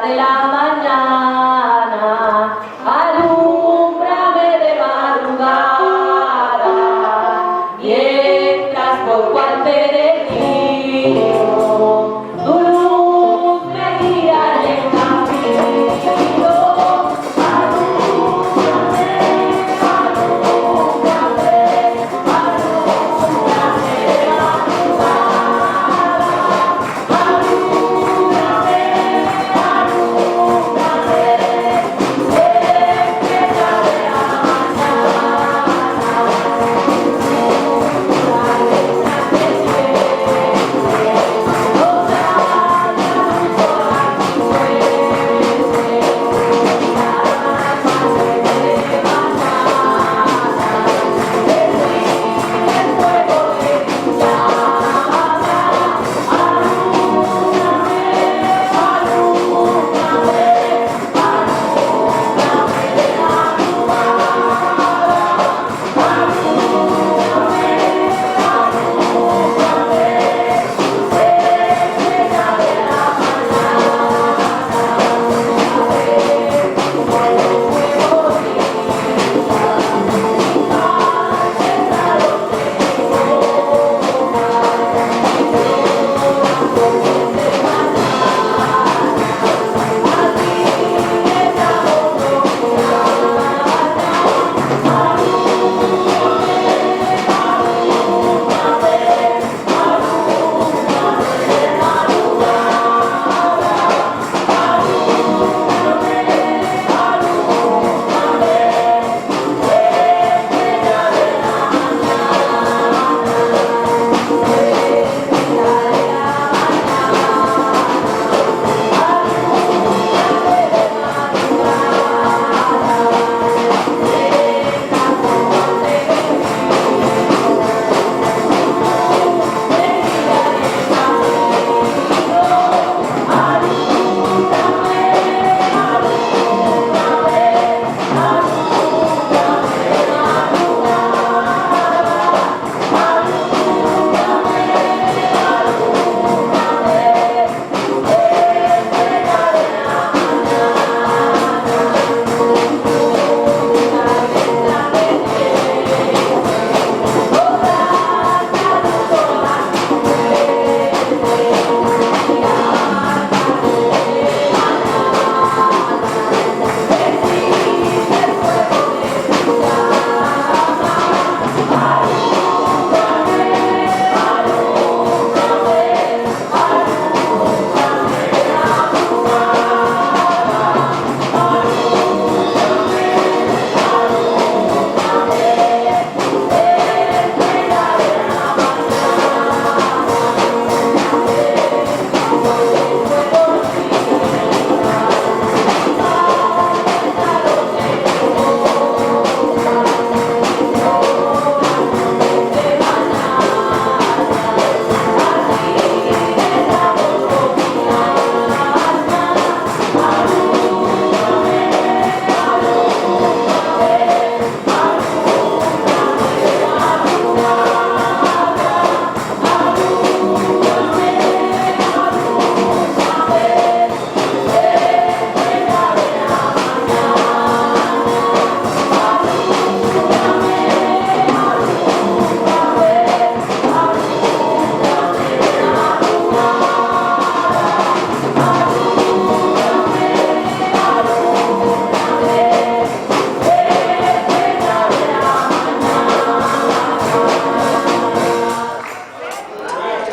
de la mañana, alúmbrame de madrugada, mientras por cual peregrino, tu luz me guía en el camino. Alúmbrame, alúmbrame, alúmbrame de madrugada, alúmbrame, alúmbrame, estrella de la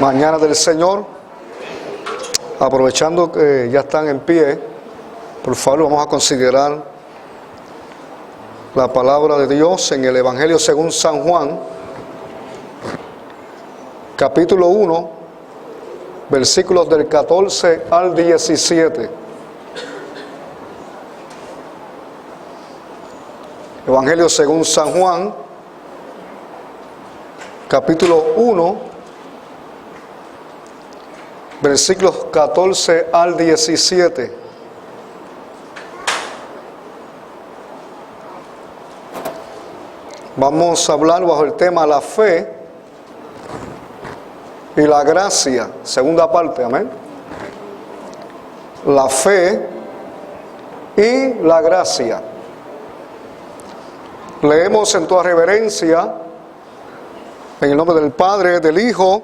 Mañana del Señor, aprovechando que ya están en pie, por favor vamos a considerar la palabra de Dios en el Evangelio según San Juan, capítulo 1, versículos del 14 al 17. Evangelio según San Juan, capítulo 1, versículos 14 al 17. Vamos a hablar bajo el tema la fe y la gracia, segunda parte, amén. La fe y la gracia. Leemos en toda reverencia, en el nombre del Padre, del Hijo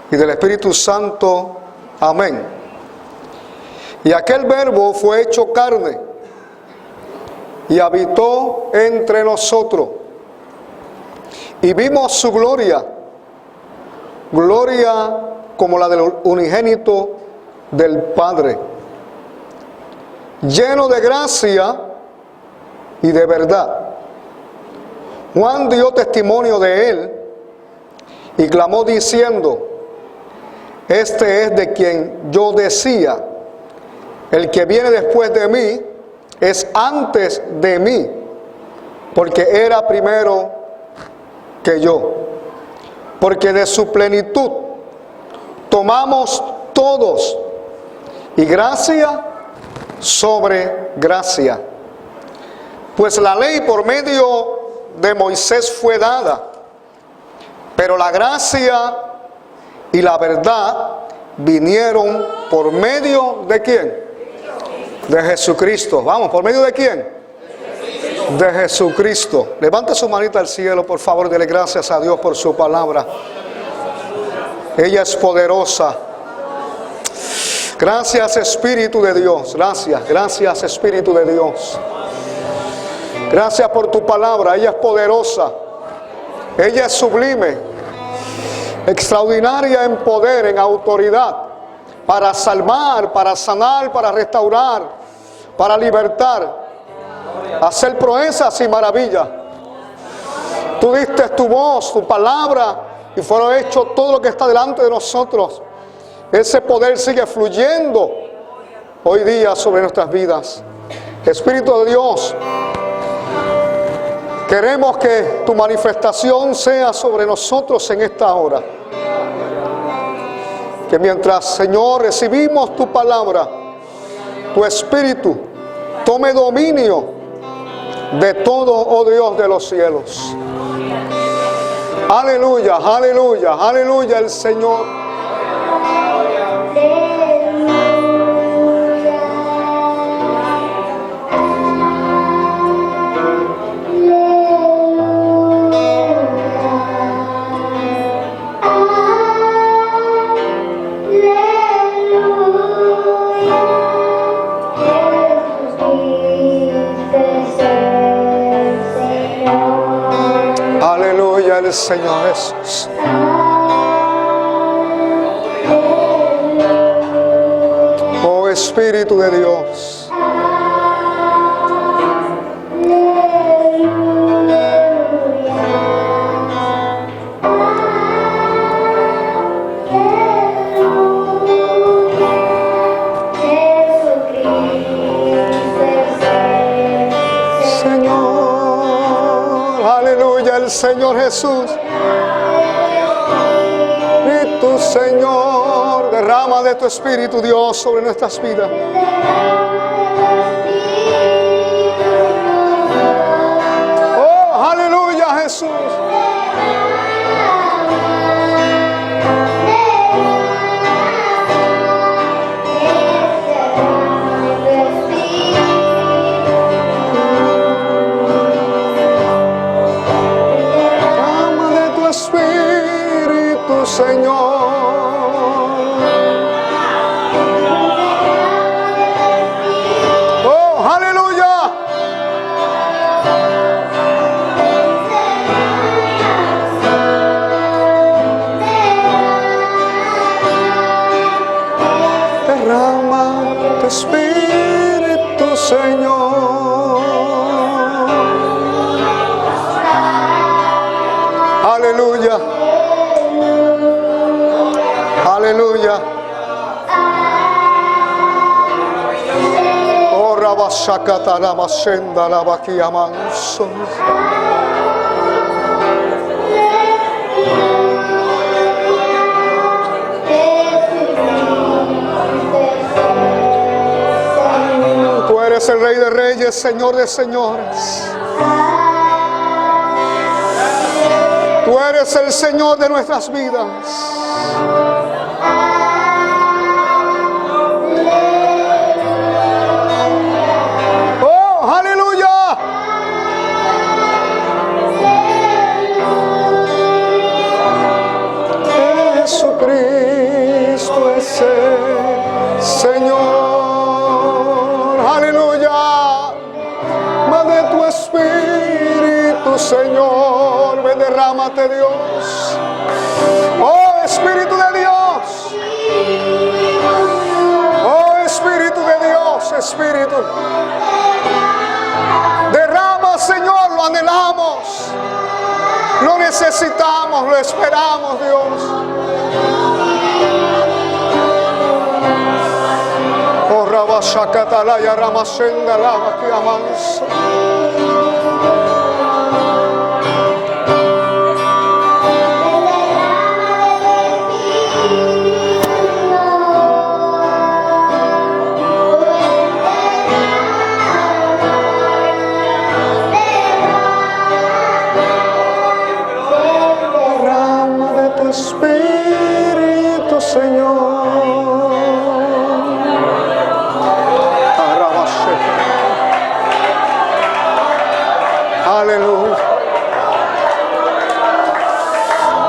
y del Espíritu Santo. Amén. Y aquel Verbo fue hecho carne y habitó entre nosotros. Y vimos su gloria, gloria como la del unigénito del Padre, lleno de gracia y de verdad. Juan dio testimonio de él y clamó diciendo: este es de quien yo decía, el que viene después de mí es antes de mí, porque era primero que yo. Porque de su plenitud tomamos todos, y gracia sobre gracia. Pues la ley por medio de Moisés fue dada, pero la gracia y la verdad vinieron por medio ¿de quién? De Jesucristo. Vamos, ¿por medio de quién? De Jesucristo. Levante su manita al cielo, por favor, dele gracias a Dios por su palabra. Ella es poderosa. Gracias, Espíritu de Dios. Gracias, Espíritu de Dios. Gracias por tu palabra. Ella es poderosa. Ella es sublime, extraordinaria en poder, en autoridad, para salvar, para sanar, para restaurar, para libertar, hacer proezas y maravillas. Tú diste tu voz, tu palabra, y fueron hecho todo lo que está delante de nosotros. Ese poder sigue fluyendo hoy día sobre nuestras vidas. Espíritu de Dios, queremos que tu manifestación sea sobre nosotros en esta hora. Que mientras, Señor, recibimos tu palabra, tu Espíritu tome dominio de todo, oh Dios de los cielos. Aleluya, aleluya, aleluya el Señor. Aleluya el Señor Jesús. Oh Espíritu de Dios. El Señor Jesús, y tu Señor, derrama de tu Espíritu, Dios, sobre nuestras vidas. Oh, aleluya, Jesús. Señor, oh, aleluya. Derrama tu Espíritu, Señor. Aleluya. Aleluya. Oh, Rabashakata Ramashenda Rabakiamanso. Tú eres el Rey de Reyes, Señor de Señores. Tú eres el Señor de nuestras vidas. Señor, aleluya. Más de tu Espíritu, Señor, ven, derrámate, Dios. Oh, Espíritu de Dios. Oh, Espíritu de Dios, Espíritu. Derrama, Señor, lo anhelamos. Lo necesitamos, lo esperamos, Dios. Oh, Rabashakatalaya Ramasenda Rama que amansa. Espíritu, Señor. Aleluya.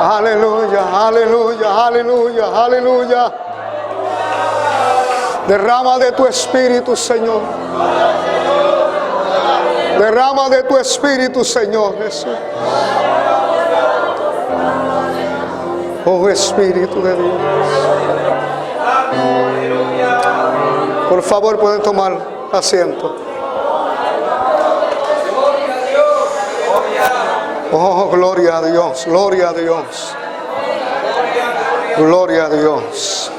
Aleluya, aleluya, aleluya, aleluya. Derrama de tu Espíritu, Señor. Derrama de tu Espíritu, Señor Jesús. Oh, Espíritu de Dios. Por favor, pueden tomar asiento. Oh, gloria a Dios, gloria a Dios. Gloria a Dios.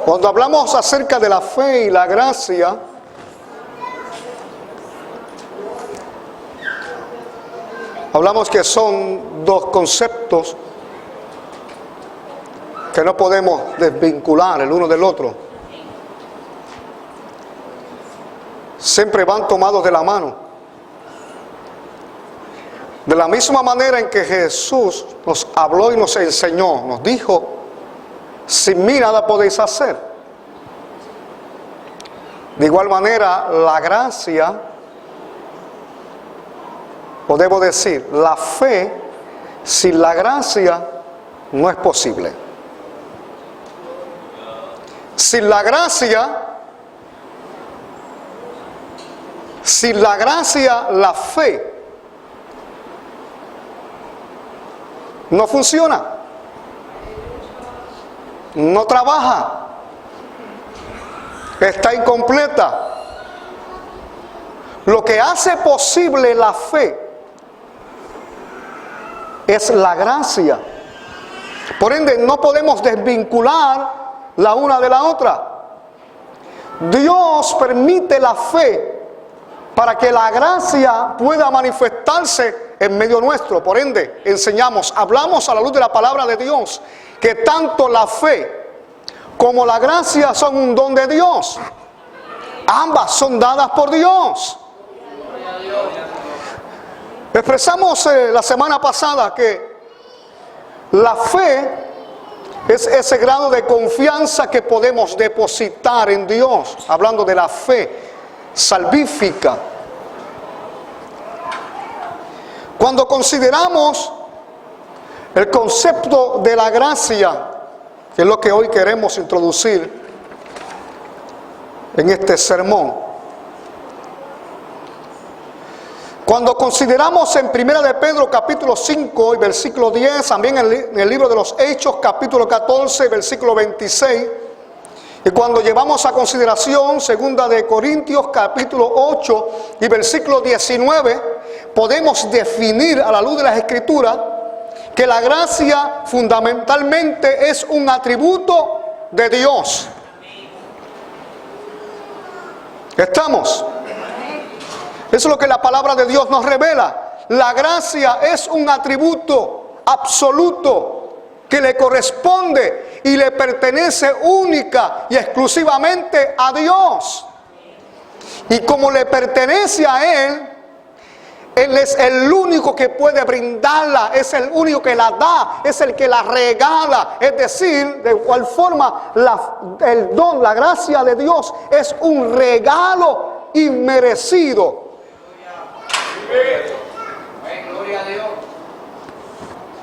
Cuando hablamos acerca de la fe y la gracia, hablamos que son dos conceptos que no podemos desvincular el uno del otro. Siempre van tomados de la mano. De la misma manera en que Jesús nos habló y nos enseñó, nos dijo: sin mí nada podéis hacer. De igual manera, la gracia, o debo decir, la fe, sin la gracia no es posible. Sin la gracia, la fe no funciona. No trabaja, está incompleta. Lo que hace posible la fe es la gracia. Por ende, no podemos desvincular la una de la otra. Dios permite la fe para que la gracia pueda manifestarse en medio nuestro. Por ende, hablamos a la luz de la palabra de Dios, que tanto la fe como la gracia son un don de Dios. Ambas son dadas por Dios. Expresamos la semana pasada que la fe es ese grado de confianza que podemos depositar en Dios, hablando de la fe salvífica. Cuando consideramos el concepto de la gracia, que es lo que hoy queremos introducir en este sermón. Cuando consideramos en 1 de Pedro capítulo 5 y versículo 10, también en el libro de los Hechos capítulo 14 versículo 26, y cuando llevamos a consideración 2 de Corintios capítulo 8 y versículo 19, podemos definir a la luz de las Escrituras que la gracia fundamentalmente es un atributo de Dios. ¿Estamos? Eso es lo que la palabra de Dios nos revela. La gracia es un atributo absoluto que le corresponde y le pertenece única y exclusivamente a Dios. Y como le pertenece a Él, Él es el único que puede brindarla, es el único que la da, es el que la regala. Es decir, de igual forma, el don, la gracia de Dios es un regalo inmerecido.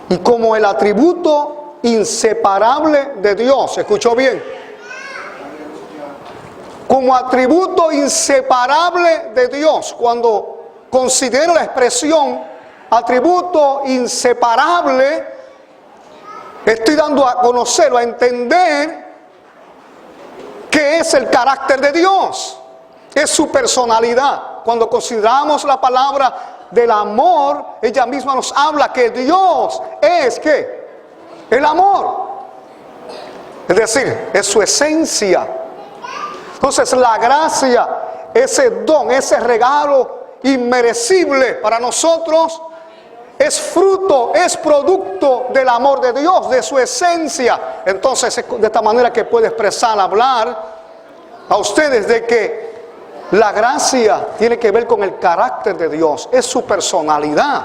y como el atributo inseparable de Dios. ¿Escuchó bien? Como atributo inseparable de Dios. Cuando considero la expresión atributo inseparable, estoy dando a conocer o a entender qué es el carácter de Dios. Es su personalidad. Cuando consideramos la palabra del amor, ella misma nos habla que Dios es ¿qué? El amor. Es decir, es su esencia. Entonces la gracia, ese don, ese regalo inmerecible para nosotros, es fruto, es producto del amor de Dios, de su esencia. Entonces es de esta manera que puede expresar, hablar a ustedes de que la gracia tiene que ver con el carácter de Dios, es su personalidad.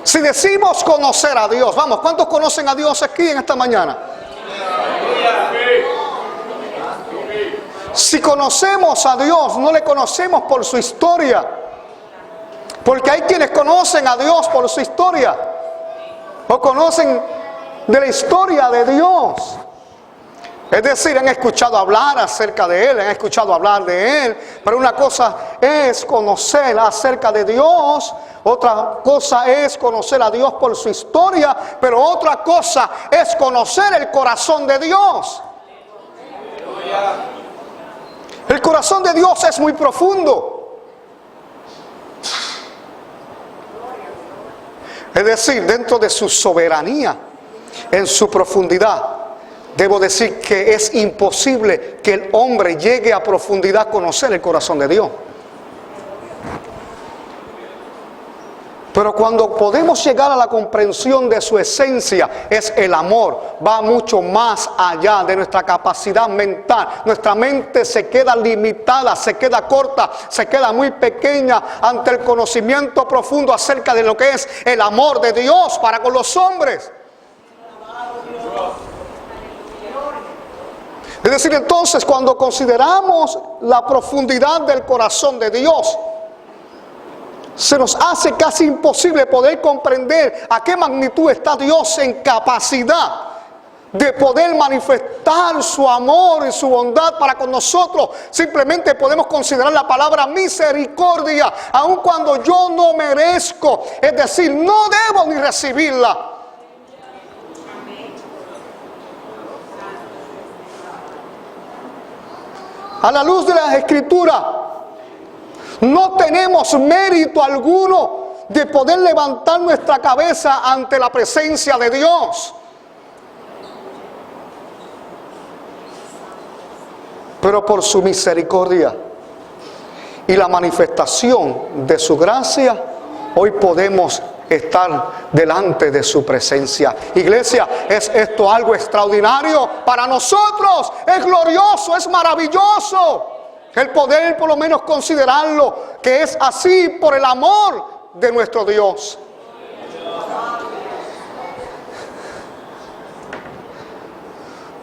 Si decimos conocer a Dios, vamos, ¿cuántos conocen a Dios aquí en esta mañana? Si conocemos a Dios, no le conocemos por su historia, porque hay quienes conocen a Dios por su historia, o conocen de la historia de Dios. Es decir, han escuchado hablar acerca de Él, han escuchado hablar de Él, pero una cosa es conocer acerca de Dios, otra cosa es conocer a Dios por su historia, pero otra cosa es conocer el corazón de Dios. El corazón de Dios es muy profundo. Es decir, dentro de su soberanía, en su profundidad, debo decir que es imposible que el hombre llegue a profundidad a conocer el corazón de Dios. Pero cuando podemos llegar a la comprensión de su esencia, es el amor. Va mucho más allá de nuestra capacidad mental. Nuestra mente se queda limitada, se queda corta, se queda muy pequeña ante el conocimiento profundo acerca de lo que es el amor de Dios para con los hombres. Es decir, entonces, cuando consideramos la profundidad del corazón de Dios, se nos hace casi imposible poder comprender a qué magnitud está Dios en capacidad de poder manifestar su amor y su bondad para con nosotros. Simplemente podemos considerar la palabra misericordia, aun cuando yo no merezco, es decir, no debo ni recibirla. A la luz de las Escrituras, no tenemos mérito alguno de poder levantar nuestra cabeza ante la presencia de Dios. Pero por su misericordia y la manifestación de su gracia, hoy podemos estar delante de su presencia. Iglesia, ¿es esto algo extraordinario para nosotros? Es glorioso, es maravilloso el poder por lo menos considerarlo, que es así por el amor de nuestro Dios.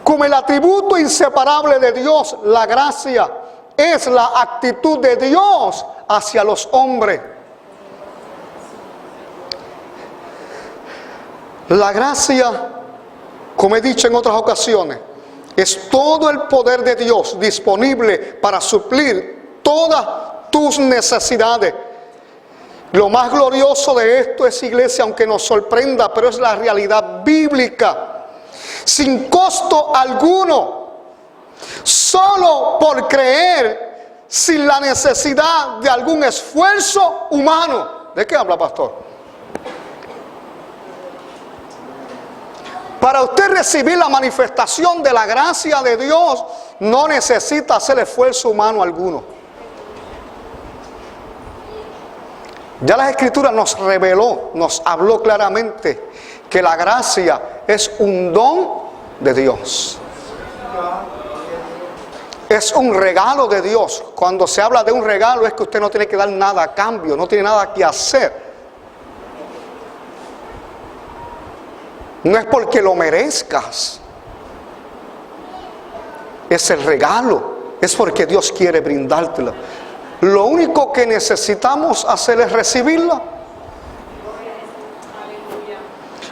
Como el atributo inseparable de Dios, la gracia es la actitud de Dios hacia los hombres. La gracia, como he dicho en otras ocasiones, es todo el poder de Dios disponible para suplir todas tus necesidades. Lo más glorioso de esto es, iglesia, aunque nos sorprenda, pero es la realidad bíblica. Sin costo alguno, solo por creer, sin la necesidad de algún esfuerzo humano. ¿De qué habla, pastor? Para usted recibir la manifestación de la gracia de Dios, no necesita hacer esfuerzo humano alguno. Ya la Escritura nos reveló, nos habló claramente que la gracia es un don de Dios. Es un regalo de Dios. Cuando se habla de un regalo es que usted no tiene que dar nada a cambio, no tiene nada que hacer. No es porque lo merezcas. Es el regalo. Es porque Dios quiere brindártelo. Lo único que necesitamos hacer es recibirla.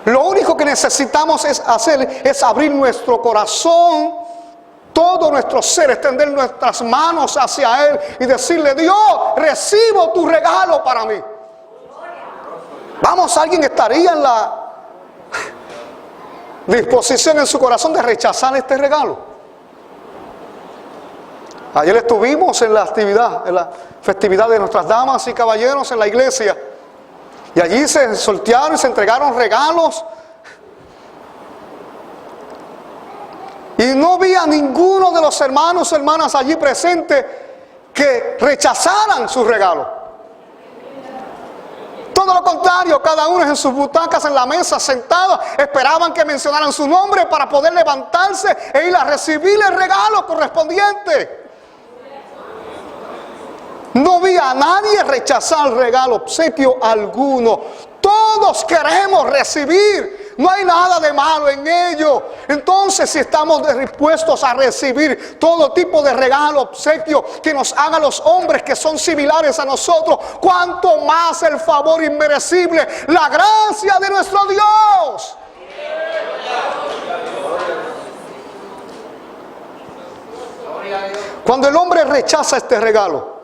Lo único que necesitamos hacer es abrir nuestro corazón, todo nuestro ser, extender nuestras manos hacia Él y decirle: Dios, recibo tu regalo para mí. Vamos, alguien estaría en la disposición en su corazón de rechazar este regalo. Ayer estuvimos en la actividad, en la festividad de nuestras damas y caballeros en la iglesia, y allí se sortearon y se entregaron regalos, y no vi a ninguno de los hermanos o hermanas allí presentes que rechazaran su regalo. Todo lo contrario, cada uno en sus butacas, en la mesa, sentados, esperaban que mencionaran su nombre para poder levantarse e ir a recibir el regalo correspondiente. No vi a nadie rechazar regalo, obsequio alguno. Todos queremos recibir. No hay nada de malo en ello. Entonces, si estamos dispuestos a recibir todo tipo de regalo, obsequio que nos hagan los hombres que son similares a nosotros, cuánto más el favor inmerecible, la gracia de nuestro Dios. Cuando el hombre rechaza este regalo,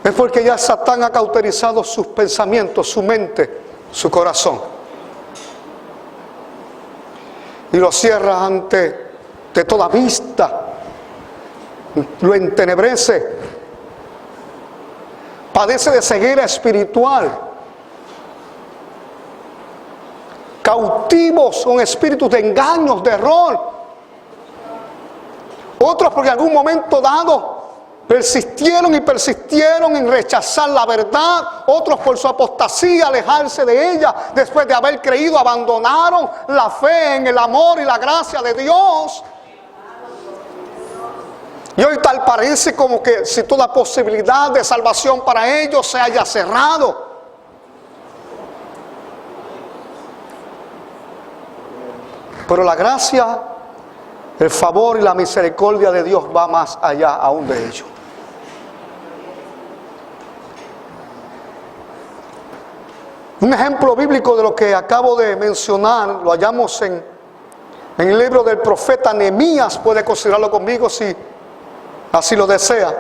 es porque ya Satán ha cauterizado sus pensamientos, su mente, su corazón. Y lo cierra ante toda vista. Lo entenebrece. Padece de ceguera espiritual. Cautivos con espíritus de engaños, de error. Otros porque en algún momento dado persistieron en rechazar la verdad. Otros por su apostasía, alejarse de ella. Después de haber creído, abandonaron la fe en el amor y la gracia de Dios. Y hoy tal parece como que si toda posibilidad de salvación para ellos se haya cerrado. Pero la gracia, el favor y la misericordia de Dios va más allá aún de ello. Un ejemplo bíblico de lo que acabo de mencionar lo hallamos en el libro del profeta Nehemías. Puede considerarlo conmigo si así lo desea.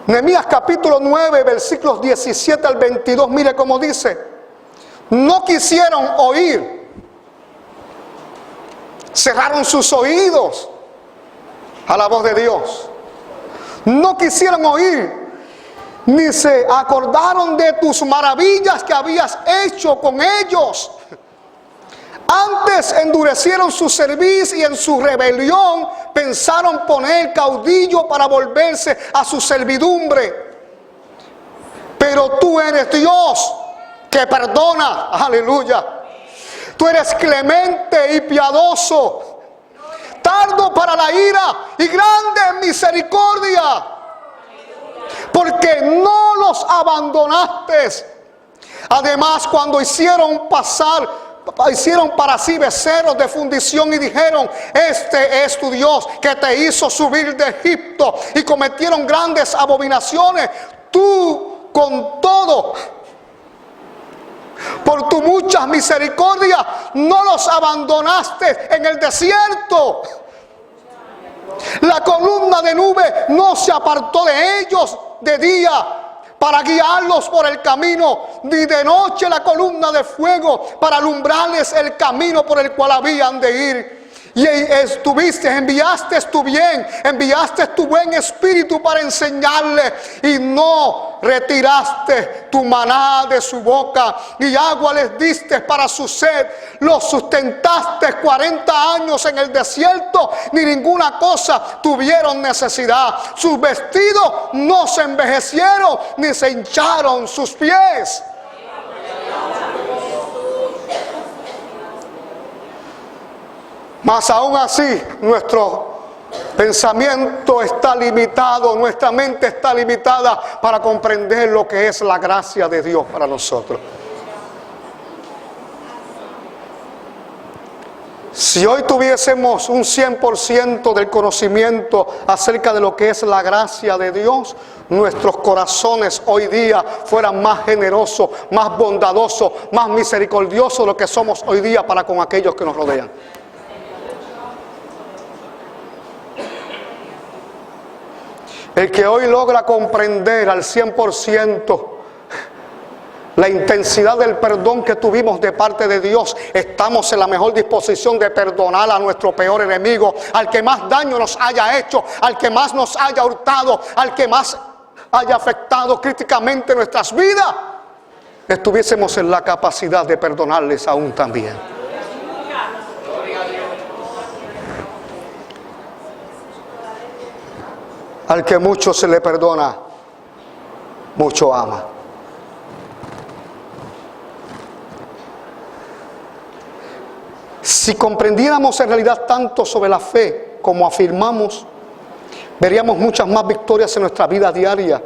Nehemías capítulo 9, versículos 17 al 22. Mire cómo dice: no quisieron oír, cerraron sus oídos a la voz de Dios. No quisieron oír, ni se acordaron de tus maravillas que habías hecho con ellos. Antes endurecieron su cerviz y en su rebelión pensaron poner caudillo para volverse a su servidumbre. Pero tú eres Dios que perdona, aleluya. Tú eres clemente y piadoso, tardo para la ira y grande en misericordia, porque no los abandonaste. Además, cuando hicieron para sí becerros de fundición y dijeron: este es tu Dios que te hizo subir de Egipto, y cometieron grandes abominaciones, tú con todo, por tu mucha misericordia, no los abandonaste en el desierto. La columna de nube no se apartó de ellos de día para guiarlos por el camino, ni de noche la columna de fuego para alumbrarles el camino por el cual habían de ir. Y enviaste tu buen espíritu para enseñarle, y no retiraste tu maná de su boca, y agua les diste para su sed. Los sustentaste 40 años en el desierto, ni ninguna cosa tuvieron necesidad. Sus vestidos no se envejecieron, ni se hincharon sus pies. Mas aún así, nuestro pensamiento está limitado, nuestra mente está limitada para comprender lo que es la gracia de Dios para nosotros. Si hoy tuviésemos un 100% del conocimiento acerca de lo que es la gracia de Dios, nuestros corazones hoy día fueran más generosos, más bondadosos, más misericordiosos de lo que somos hoy día para con aquellos que nos rodean. El que hoy logra comprender al 100% la intensidad del perdón que tuvimos de parte de Dios, estamos en la mejor disposición de perdonar a nuestro peor enemigo, al que más daño nos haya hecho, al que más nos haya hurtado, al que más haya afectado críticamente nuestras vidas. Estuviésemos en la capacidad de perdonarles aún también. Al que mucho se le perdona, mucho ama. Si comprendiéramos en realidad tanto sobre la fe como afirmamos, veríamos muchas más victorias en nuestra vida diaria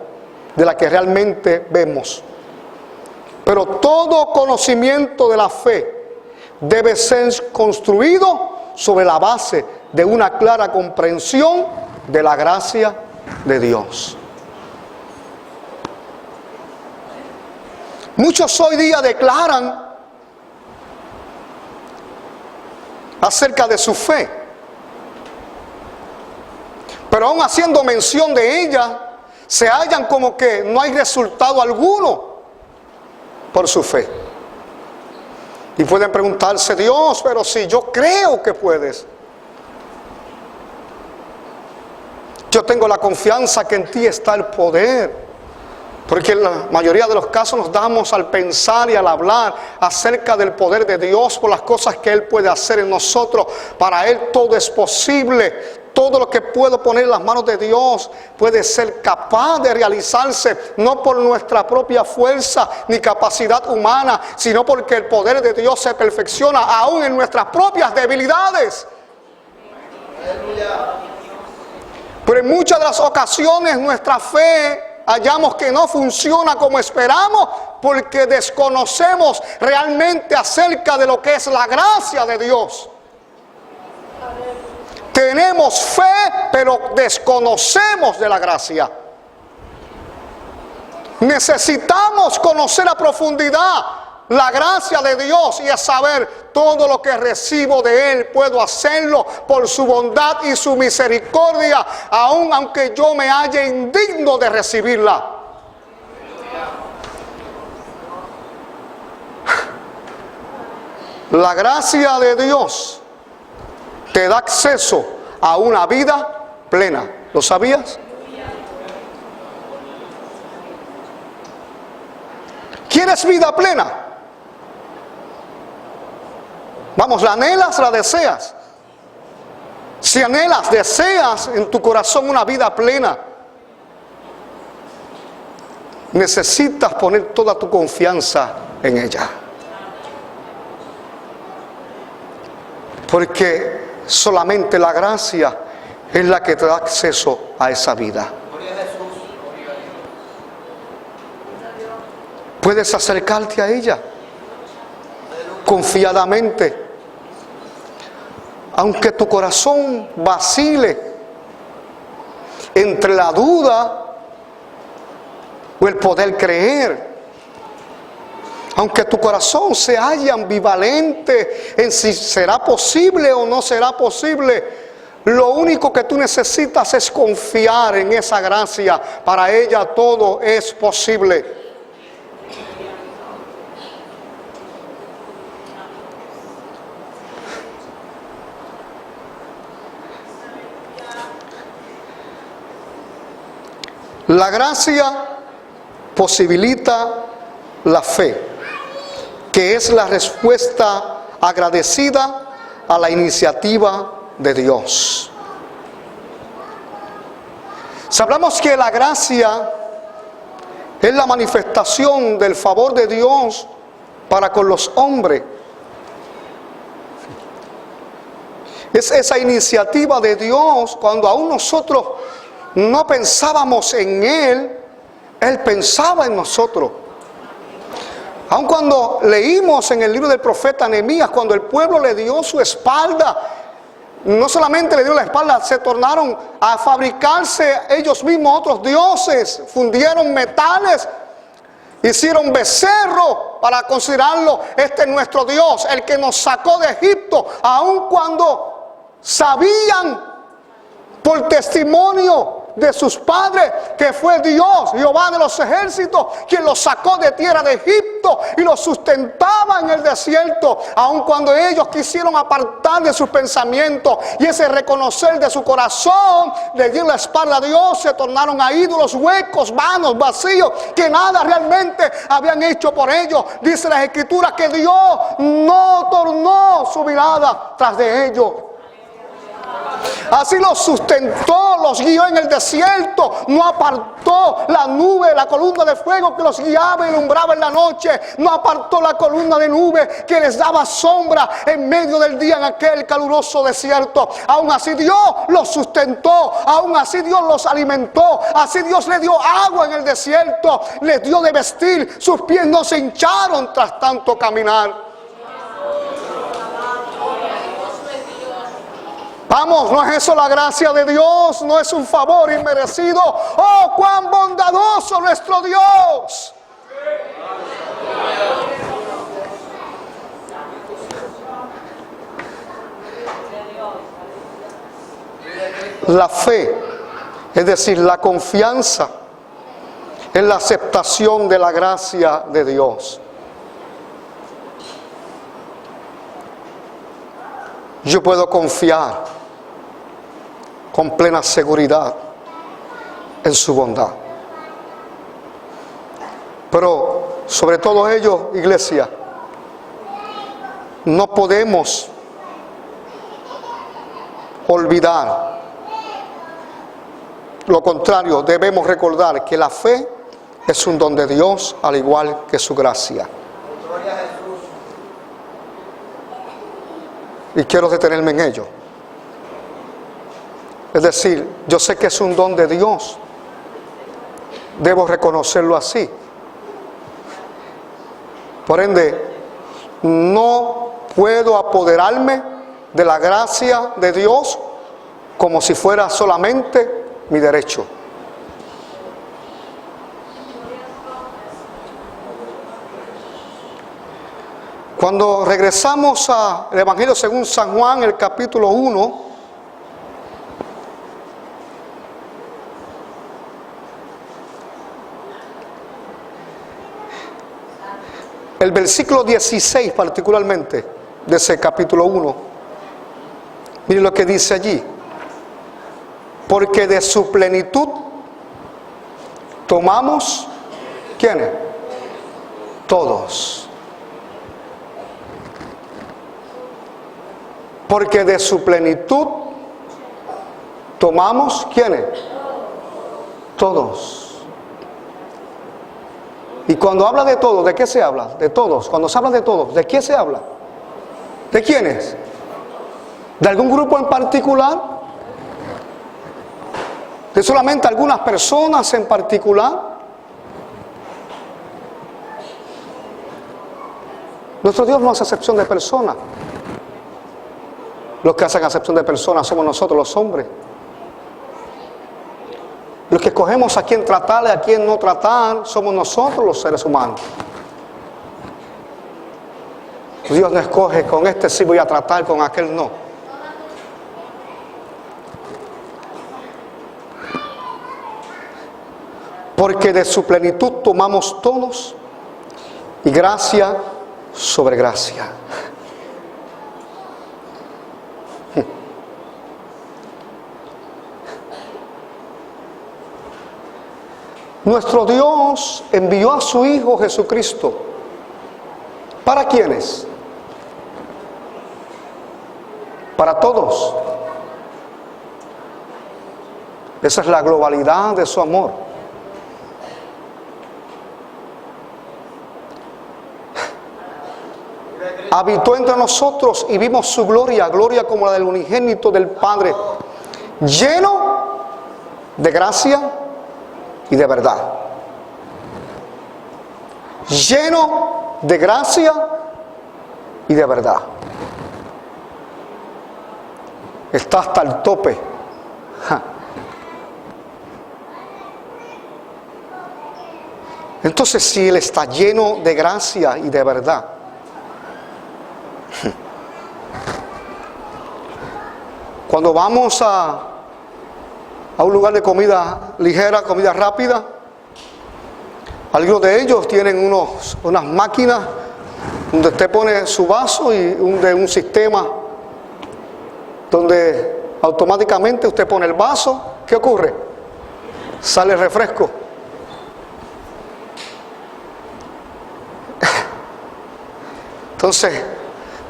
de la que realmente vemos. Pero todo conocimiento de la fe debe ser construido sobre la base de una clara comprensión de la gracia de Dios. Muchos hoy día declaran acerca de su fe, pero aún haciendo mención de ella, se hallan como que no hay resultado alguno por su fe. Y pueden preguntarse: Dios, pero si yo creo que puedes, yo tengo la confianza que en ti está el poder. Porque en la mayoría de los casos nos damos al pensar y al hablar acerca del poder de Dios por las cosas que Él puede hacer en nosotros. Para Él todo es posible. Todo lo que puedo poner en las manos de Dios puede ser capaz de realizarse, no por nuestra propia fuerza ni capacidad humana, sino porque el poder de Dios se perfecciona aún en nuestras propias debilidades. Pero en muchas de las ocasiones nuestra fe hallamos que no funciona como esperamos porque desconocemos realmente acerca de lo que es la gracia de Dios. Tenemos fe, pero desconocemos de la gracia. Necesitamos conocer a profundidad la gracia de Dios y a saber todo lo que recibo de Él. Puedo hacerlo por su bondad y su misericordia, aun aunque yo me halle indigno de recibirla. La gracia de Dios te da acceso a una vida plena. ¿Lo sabías? ¿Quieres vida plena? Vamos, ¿la anhelas, la deseas? Si anhelas, deseas en tu corazón una vida plena, necesitas poner toda tu confianza en ella. Porque solamente la gracia es la que te da acceso a esa vida. Puedes acercarte a ella confiadamente. Aunque tu corazón vacile entre la duda o el poder creer, aunque tu corazón se halle ambivalente en si será posible o no será posible, lo único que tú necesitas es confiar en esa gracia. Para ella todo es posible. La gracia posibilita la fe, que es la respuesta agradecida a la iniciativa de Dios. Si hablamos que la gracia es la manifestación del favor de Dios para con los hombres, es esa iniciativa de Dios cuando aún nosotros no pensábamos en Él, Él pensaba en nosotros. Aun cuando leímos en el libro del profeta Nehemías, cuando el pueblo le dio su espalda, no solamente le dio la espalda, se tornaron a fabricarse ellos mismos otros dioses, fundieron metales, hicieron becerros para considerarlo, este es nuestro Dios, el que nos sacó de Egipto, aun cuando sabían por testimonio de sus padres que fue Dios, Jehová de los ejércitos, quien los sacó de tierra de Egipto y los sustentaba en el desierto. Aun cuando ellos quisieron apartar de sus pensamientos y ese reconocer de su corazón, le dieron la espalda a Dios, se tornaron a ídolos huecos, vanos, vacíos, que nada realmente habían hecho por ellos. Dice las Escrituras que Dios no tornó su mirada tras de ellos. Así los sustentó, los guió en el desierto, no apartó la nube, la columna de fuego que los guiaba y alumbraba en la noche, no apartó la columna de nube que les daba sombra en medio del día en aquel caluroso desierto. Aún así Dios los sustentó, aún así Dios los alimentó, así Dios les dio agua en el desierto, les dio de vestir, sus pies no se hincharon tras tanto caminar. Vamos, ¿no es eso la gracia de Dios? ¿No es un favor inmerecido? ¡Oh, cuán bondadoso nuestro Dios! La fe, es decir, la confianza, es la aceptación de la gracia de Dios. Yo puedo confiar con plena seguridad en su bondad. Pero sobre todo ello, iglesia, no podemos olvidar. Lo contrario, debemos recordar que la fe es un don de Dios, al igual que su gracia. Y quiero detenerme en ello. Es decir, yo sé que es un don de Dios. Debo reconocerlo así. Por ende, no puedo apoderarme de la gracia de Dios como si fuera solamente mi derecho. Cuando regresamos al Evangelio según San Juan, el capítulo 1, el versículo 16 particularmente de ese capítulo 1, miren lo que dice allí: porque de su plenitud tomamos, ¿quiénes? Todos. Porque de su plenitud tomamos, ¿quiénes? Todos. Y cuando habla de todos, ¿de qué se habla? De todos. Cuando se habla de todos, ¿de qué se habla? ¿De quiénes? ¿De algún grupo en particular? ¿De solamente algunas personas en particular? Nuestro Dios no hace acepción de personas. Los que hacen acepción de personas somos nosotros, los hombres. Los que escogemos a quién tratar y a quién no tratar somos nosotros, los seres humanos. Dios no escoge, con este sí voy a tratar, con aquel no. Porque de su plenitud tomamos todos, y gracia sobre gracia. Nuestro Dios envió a su Hijo Jesucristo. ¿Para quiénes? Para todos. Esa es la globalidad de su amor. Habitó entre nosotros y vimos su gloria, gloria como la del unigénito del Padre, lleno de gracia y de verdad. Lleno de gracia y de verdad. Está hasta el tope. Ja. Entonces, si Él está lleno de gracia y de verdad, cuando vamos a un lugar de comida ligera, comida rápida, algunos de ellos tienen unas máquinas donde usted pone su vaso y un sistema donde automáticamente usted pone el vaso. ¿Qué ocurre? Sale refresco. Entonces,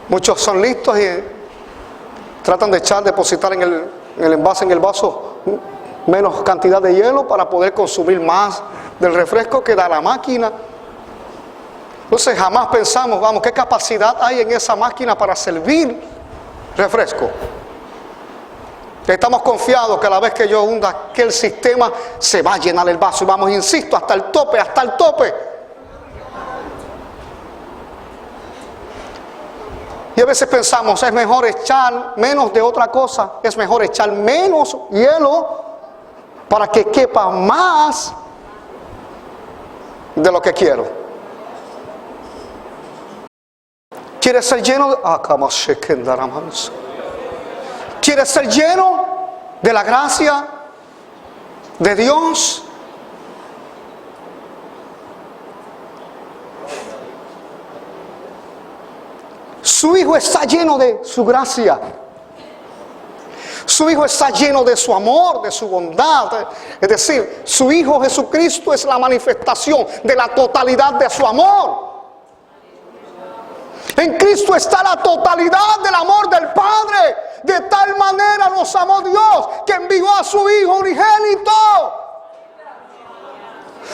muchos son listos y tratan de depositar en el envase, en el vaso, menos cantidad de hielo para poder consumir más del refresco que da la máquina. Entonces jamás pensamos, vamos, ¿qué capacidad hay en esa máquina para servir refresco? Estamos confiados que a la vez que yo hunda que el sistema se va a llenar el vaso y vamos, insisto, hasta el tope, hasta el tope. Y a veces pensamos, es mejor echar menos de otra cosa, es mejor echar menos hielo para que quepa más de lo que quiero. ¿Quieres ser lleno de... ¿Quieres ser lleno de la gracia de Dios? Su Hijo está lleno de su gracia. Su Hijo está lleno de su amor, de su bondad. Es decir, su Hijo Jesucristo es la manifestación de la totalidad de su amor. En Cristo está la totalidad del amor del Padre. De tal manera nos amó Dios que envió a su Hijo unigénito.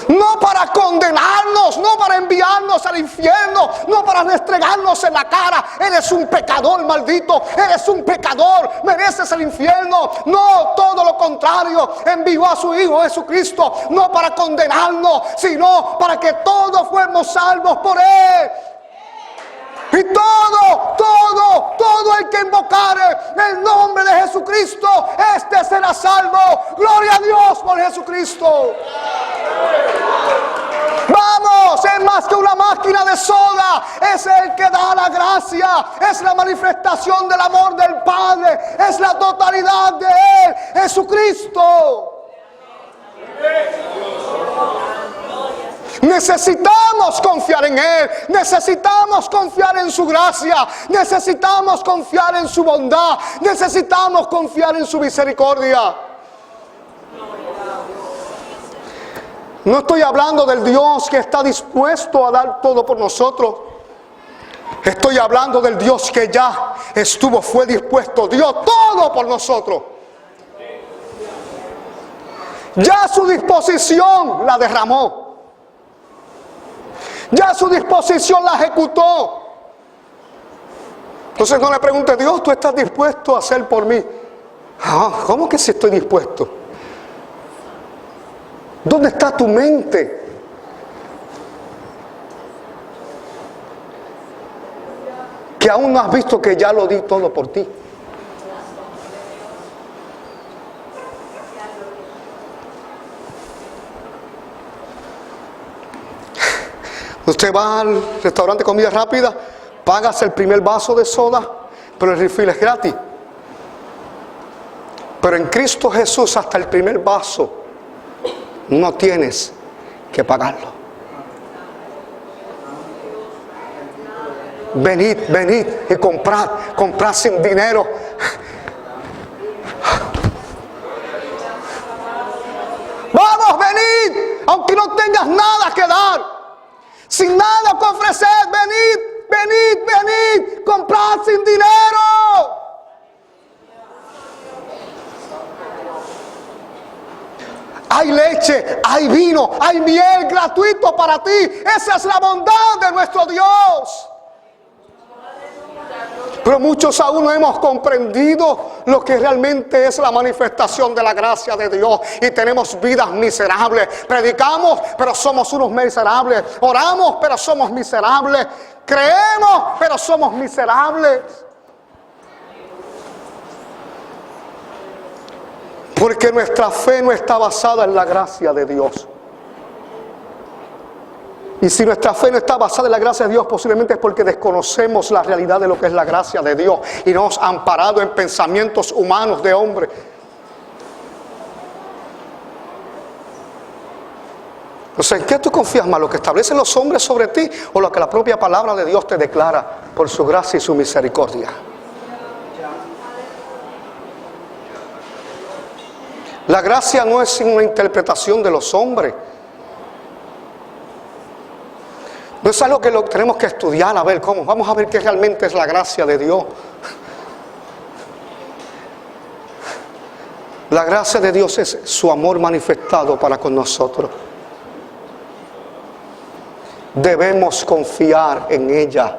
No para condenarnos, no para enviarnos al infierno, no para restregarnos en la cara. Eres un pecador maldito, eres un pecador, mereces el infierno. No, todo lo contrario, envió a su Hijo Jesucristo, no para condenarnos, sino para que todos fuéramos salvos por Él. Y todo el que invocare el nombre de Jesucristo, este será salvo. Gloria a Dios por Jesucristo. Vamos, es más que una máquina de soda, es el que da la gracia, es la manifestación del amor del Padre, es la totalidad de Él, Jesucristo. Necesitamos confiar en Él, necesitamos confiar en su gracia, necesitamos confiar en su bondad, necesitamos confiar en su misericordia. No estoy hablando del Dios que está dispuesto a dar todo por nosotros. Estoy hablando del Dios que ya fue dispuesto, dio todo por nosotros. Ya su disposición la derramó. Ya su disposición la ejecutó. Entonces no le pregunte, Dios, ¿tú estás dispuesto a hacer por mí? ¿Cómo que si estoy dispuesto? ¿Dónde está tu mente? Que aún no has visto que ya lo di todo por ti. Usted va al restaurante de comida rápida, pagas el primer vaso de soda, pero el refill es gratis. Pero en Cristo Jesús hasta el primer vaso no tienes que pagarlo. Venid y comprad sin dinero. Vamos, venid, aunque no tengas nada que dar. Sin nada que ofrecer, venid, comprad sin dinero. Hay leche, hay vino, hay miel gratuito para ti. Esa es la bondad de nuestro Dios. Pero muchos aún no hemos comprendido lo que realmente es la manifestación de la gracia de Dios. Y tenemos vidas miserables. Predicamos, pero somos unos miserables. Oramos, pero somos miserables. Creemos, pero somos miserables. Porque nuestra fe no está basada en la gracia de Dios. Y si nuestra fe no está basada en la gracia de Dios, posiblemente es porque desconocemos la realidad de lo que es la gracia de Dios y nos han amparado en pensamientos humanos de hombre. Entonces, ¿en qué tú confías más? ¿Lo que establecen los hombres sobre ti o lo que la propia palabra de Dios te declara por su gracia y su misericordia? La gracia no es una interpretación de los hombres. No es algo que lo tenemos que estudiar, a ver cómo. Vamos a ver qué realmente es la gracia de Dios. La gracia de Dios es su amor manifestado para con nosotros. Debemos confiar en ella.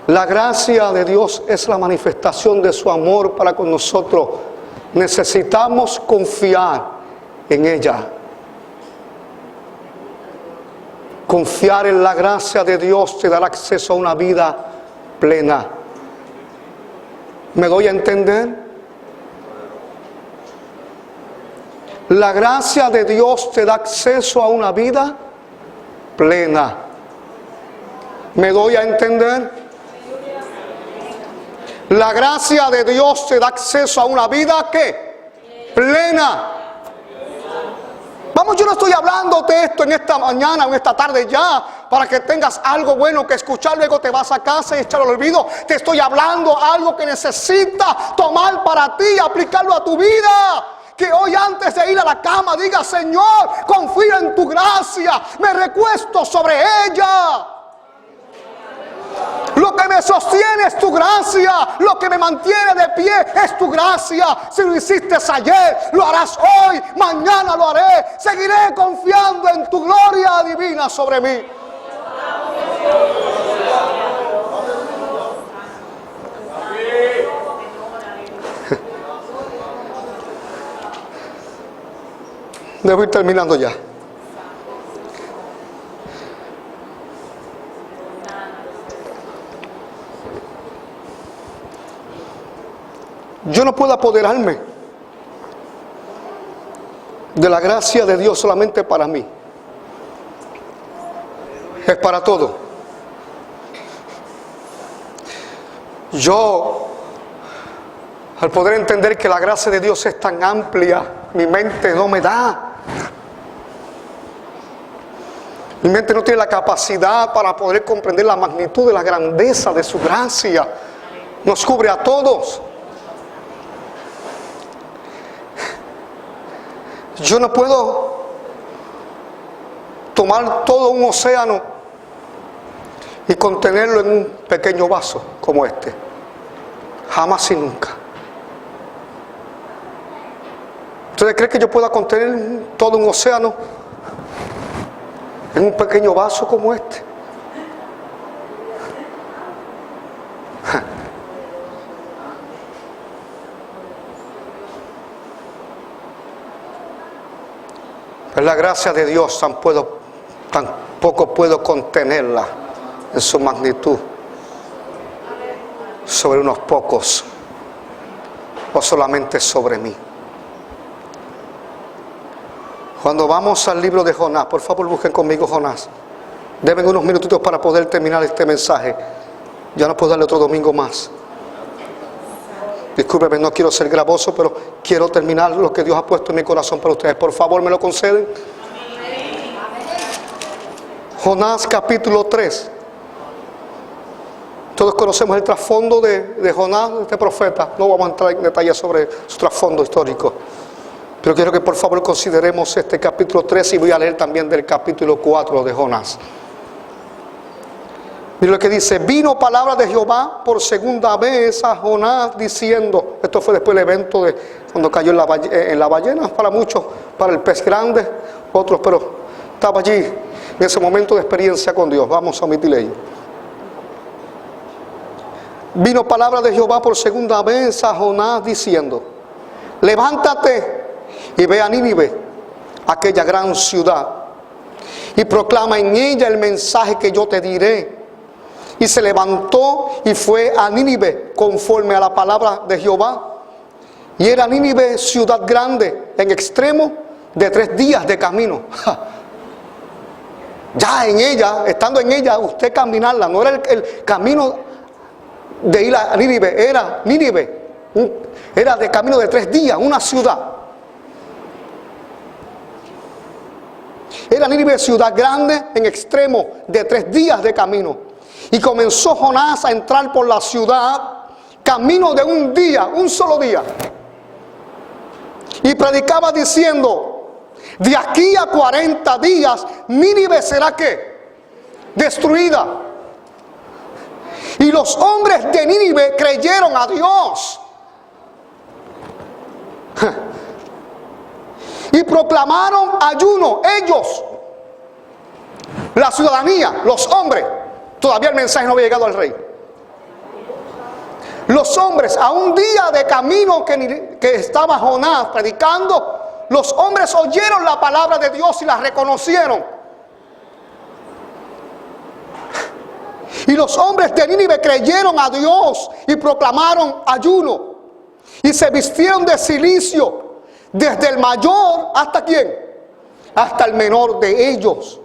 La gracia de Dios es la manifestación de su amor para con nosotros. Necesitamos confiar en ella. Confiar en la gracia de Dios te dará acceso a una vida plena. ¿Me doy a entender? La gracia de Dios te da acceso a una vida plena. ¿Me doy a entender? La gracia de Dios te da acceso a una vida ¿qué? Plena. Vamos, yo no estoy hablándote esto en esta mañana o en esta tarde ya para que tengas algo bueno que escuchar, luego te vas a casa y echarlo al olvido. Te estoy hablando algo que necesitas tomar para ti y aplicarlo a tu vida. Que hoy antes de ir a la cama diga: Señor, confío en tu gracia, me recuesto sobre ella. Lo que me sostiene es tu gracia. Lo que me mantiene de pie es tu gracia. Si lo hiciste ayer, lo harás hoy. Mañana lo haré. Seguiré confiando en tu gloria divina sobre mí. Debo ir terminando ya. Yo no puedo apoderarme de la gracia de Dios solamente para mí. Es para todo. Yo, al poder entender que la gracia de Dios es tan amplia, mi mente no me da. Mi mente no tiene la capacidad para poder comprender la magnitud de la grandeza de su gracia. Nos cubre a todos. Yo no puedo tomar todo un océano y contenerlo en un pequeño vaso como este. Jamás y nunca. ¿Ustedes creen que yo pueda contener todo un océano en un pequeño vaso como este? Pero la gracia de Dios tampoco puedo contenerla en su magnitud sobre unos pocos o solamente sobre mí. Cuando vamos al libro de Jonás, por favor busquen conmigo Jonás. Deben unos minutitos para poder terminar este mensaje. Ya no puedo darle otro domingo más. Discúlpeme, no quiero ser gravoso, pero quiero terminar lo que Dios ha puesto en mi corazón para ustedes. Por favor, ¿me lo conceden? Jonás capítulo 3. Todos conocemos el trasfondo de Jonás, de este profeta. No vamos a entrar en detalles sobre su trasfondo histórico. Pero quiero que por favor consideremos este capítulo 3 y voy a leer también del capítulo 4 de Jonás. Mira lo que dice: vino palabra de Jehová por segunda vez a Jonás diciendo. Esto fue después del evento de cuando cayó en la ballena, para muchos, para el pez grande, otros, pero estaba allí en ese momento de experiencia con Dios. Vamos a omitirle ello. vino palabra de Jehová por segunda vez a Jonás diciendo: levántate y ve a Nínive, aquella gran ciudad, y proclama en ella el mensaje que yo te diré. Y se levantó y fue a Nínive conforme a la palabra de Jehová. Y era Nínive ciudad grande en extremo, de 3 días de camino. Ya en ella, estando en ella, usted caminarla, no era el camino de ir a Nínive, era Nínive, era de camino de 3 días, una ciudad. Era Nínive ciudad grande en extremo, de 3 días de camino. Y comenzó Jonás a entrar por la ciudad, camino de un día, un solo día. Y predicaba diciendo: de aquí a 40 días, Nínive será ¿qué? Destruida. Y los hombres de Nínive creyeron a Dios. Y proclamaron ayuno ellos, la ciudadanía, los hombres. Todavía el mensaje no había llegado al rey. Los hombres, a un día de camino que estaba Jonás predicando, los hombres oyeron la palabra de Dios y la reconocieron. Y los hombres de Nínive creyeron a Dios y proclamaron ayuno. Y se vistieron de cilicio, desde el mayor hasta ¿quién? Hasta el menor de ellos.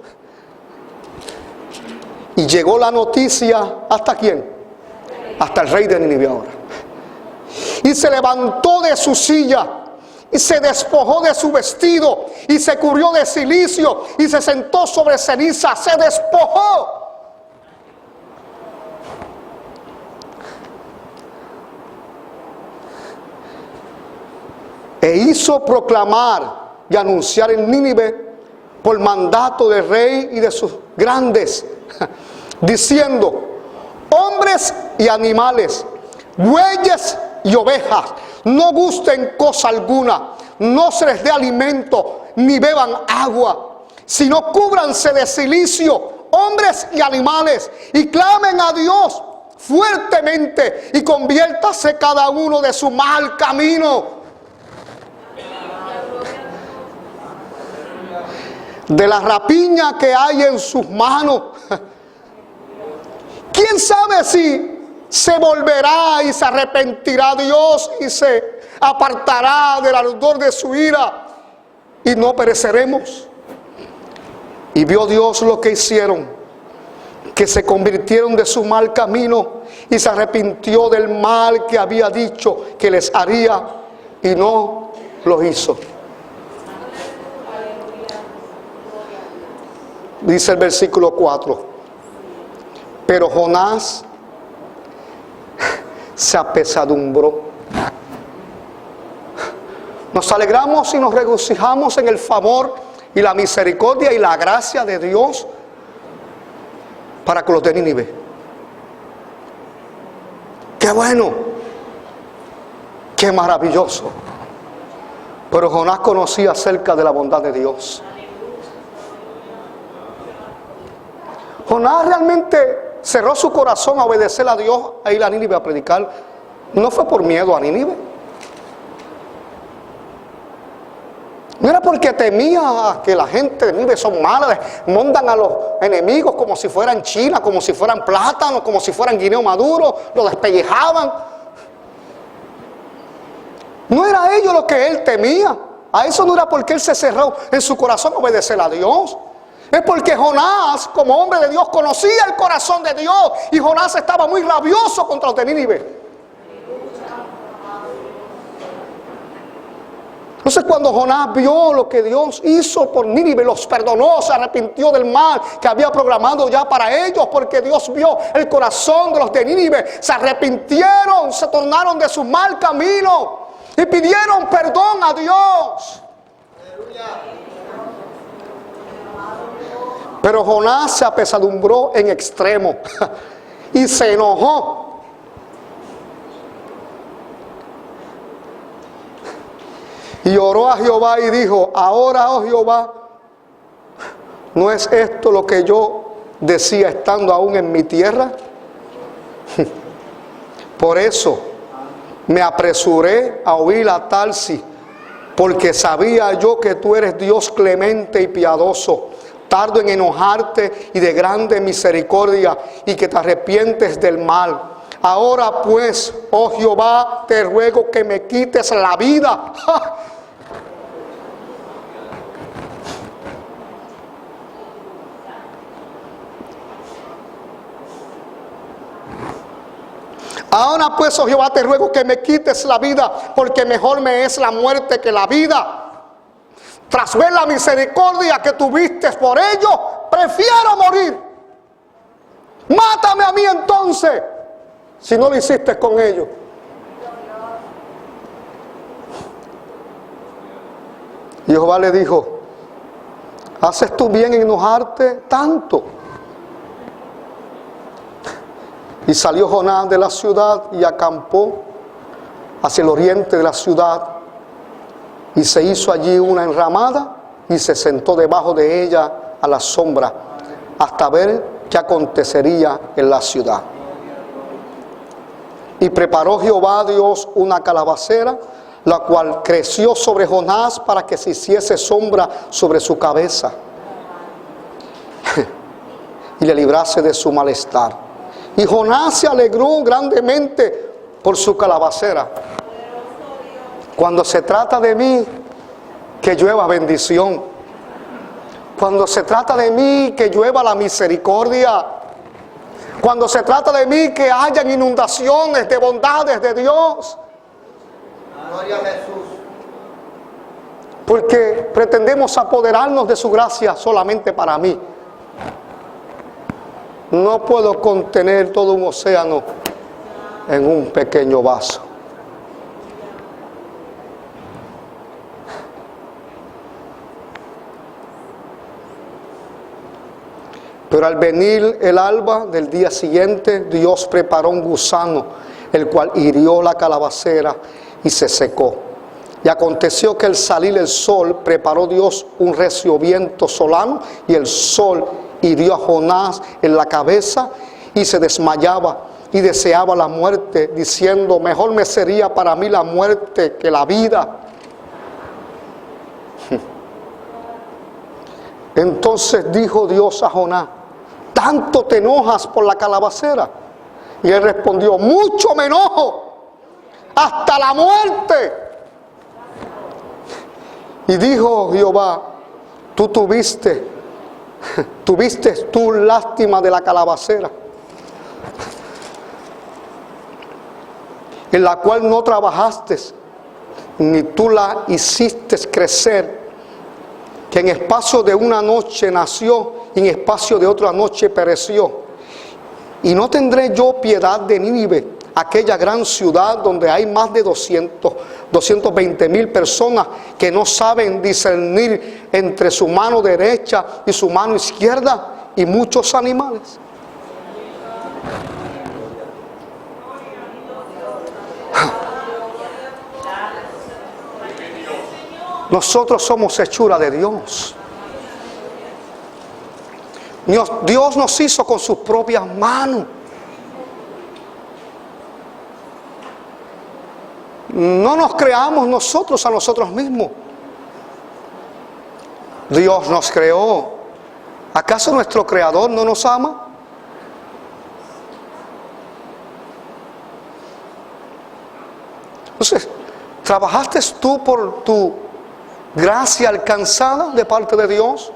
Y llegó la noticia, ¿hasta quién? Hasta el rey de Nínive ahora. Y se levantó de su silla y se despojó de su vestido y se cubrió de cilicio y se sentó sobre ceniza, se despojó. E hizo proclamar y anunciar en Nínive por mandato del rey y de sus grandes, diciendo: hombres y animales, bueyes y ovejas, no gusten cosa alguna, no se les dé alimento, ni beban agua, sino cúbranse de cilicio, hombres y animales, y clamen a Dios fuertemente, y conviértase cada uno de su mal camino. De la rapiña que hay en sus manos. ¿Quién sabe si se volverá y se arrepentirá Dios y se apartará del ardor de su ira y no pereceremos? Y vio Dios lo que hicieron, que se convirtieron de su mal camino y se arrepintió del mal que había dicho que les haría y no lo hizo. Dice el versículo 4: pero Jonás se apesadumbró. Nos alegramos y nos regocijamos en el favor y la misericordia y la gracia de Dios para con los de Nínive. ¡Qué bueno! ¡Qué maravilloso! Pero Jonás conocía acerca de la bondad de Dios. Jonás realmente cerró su corazón a obedecer a Dios, a ir a Nínive a predicar. No fue por miedo a Nínive. No era porque temía que la gente de Nínive son malas, montan a los enemigos como si fueran China, como si fueran plátanos, como si fueran guineo maduro, los despellejaban. No era ello lo que él temía. A eso no era porque él se cerró en su corazón a obedecer a Dios. Es porque Jonás, como hombre de Dios, conocía el corazón de Dios. Y Jonás estaba muy rabioso contra los de Nínive. Entonces cuando Jonás vio lo que Dios hizo por Nínive, los perdonó, se arrepintió del mal que había programado ya para ellos, porque Dios vio el corazón de los de Nínive, se arrepintieron, se tornaron de su mal camino y pidieron perdón a Dios. Pero Jonás se apesadumbró en extremo y se enojó. Y oró a Jehová y dijo: ahora, oh Jehová, ¿no es esto lo que yo decía estando aún en mi tierra? Por eso me apresuré a huir a Tarsis, porque sabía yo que tú eres Dios clemente y piadoso, tardo en enojarte y de grande misericordia, y que te arrepientes del mal. Ahora pues, oh Jehová, te ruego que me quites la vida. ¡Ja! Ahora pues, oh Jehová, te ruego que me quites la vida, porque mejor me es la muerte que la vida. Tras ver la misericordia que tuviste por ellos, prefiero morir. Mátame a mí entonces, si no lo hiciste con ellos. Y Jehová le dijo: ¿haces tú bien en enojarte tanto? Y salió Jonás de la ciudad y acampó hacia el oriente de la ciudad, y se hizo allí una enramada y se sentó debajo de ella a la sombra, hasta ver qué acontecería en la ciudad. Y preparó Jehová Dios una calabacera, la cual creció sobre Jonás para que se hiciese sombra sobre su cabeza y le librase de su malestar. Y Jonás se alegró grandemente por su calabacera. Cuando se trata de mí, que llueva bendición. Cuando se trata de mí, que llueva la misericordia. Cuando se trata de mí, que hayan inundaciones de bondades de Dios. Gloria a Jesús. Porque pretendemos apoderarnos de su gracia solamente para mí. No puedo contener todo un océano en un pequeño vaso. Pero al venir el alba del día siguiente, Dios preparó un gusano, el cual hirió la calabacera y se secó. Y aconteció que al salir el sol, preparó Dios un recio viento solano, y el sol hirió a Jonás en la cabeza, y se desmayaba y deseaba la muerte, diciendo: mejor me sería para mí la muerte que la vida. Entonces dijo Dios a Jonás: ¿tanto te enojas por la calabacera? Y él respondió: mucho me enojo, hasta la muerte. Y dijo Jehová: tuviste tú lástima de la calabacera, en la cual no trabajaste, ni tú la hiciste crecer, que en espacio de una noche nació, y en espacio de otra noche pereció. Y no tendré yo piedad de Nínive, aquella gran ciudad donde hay más de 220,000 personas que no saben discernir entre su mano derecha y su mano izquierda, y muchos animales. Nosotros somos hechura de Dios. Dios nos hizo con sus propias manos. No nos creamos nosotros a nosotros mismos. Dios nos creó. ¿Acaso nuestro Creador no nos ama? Entonces, ¿trabajaste tú por tu gracia alcanzada de parte de Dios?